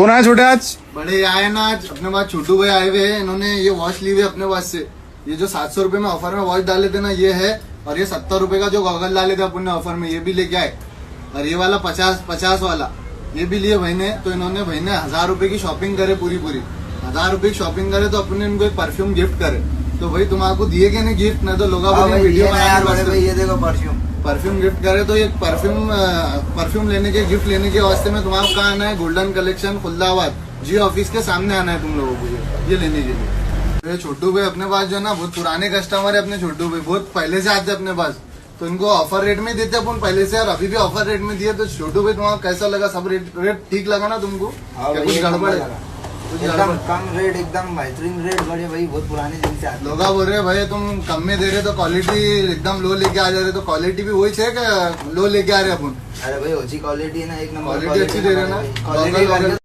कौन आया छोटे आज? बड़े आए ना आज अपने पास, छोटू भाई आए हुए हैं। इन्होंने ये वॉच ली हुई है अपने पास से। ये जो 700 रुपए में ऑफर में वॉच डाले थे ना, ये है। और ये 70 रुपए का जो गॉगल डाले थे अपन ने ऑफर में, ये भी लेके आए। और ये वाला 50 वाला ये भी लिए भाई ने। तो इन्होंने भाई ने 1000 रुपए की शॉपिंग करे, पूरी 1000 रुपए की शॉपिंग करे। तो अपने इनको एक परफ्यूम गिफ्ट करे। तो भाई तुम्हारा दिए क्या नहीं गिफ्ट? नहीं तो लोग वीडियो ये देखो परफ्यूम गिफ्ट करे। तो ये परफ्यूम लेने के, गिफ्ट लेने के वास्ते में तुम्हारा कहाँ आना है? गोल्डन कलेक्शन खुलदाबाद जियो ऑफिस के सामने आना है तुम लोगों को ये लेने के लिए। छोटू भाई अपने पास जो है ना, बहुत पुराने कस्टमर है अपने छोटू भाई, बहुत पहले से आते अपने पास। तो इनको ऑफर रेट में देते अपन पहले से, और अभी भी ऑफर रेट में दिए। तो छोटू भाई तुम्हारा कैसा लगा? सब रेट ठीक लगा ना तुमको? कुछ गड़बड़ है? एकदम कम रेट, एकदम बेहतरीन रेट। बड़े भाई बहुत पुराने दिन से आते। लोग बोल रहे भाई तुम कम में दे रहे तो क्वालिटी एकदम लो लेके आ जा रहे। तो क्वालिटी भी वही है, लो लेके आ रहे अपन? अरे भाई अच्छी क्वालिटी है ना, एक नंबर क्वालिटी अच्छी दे रहे ना।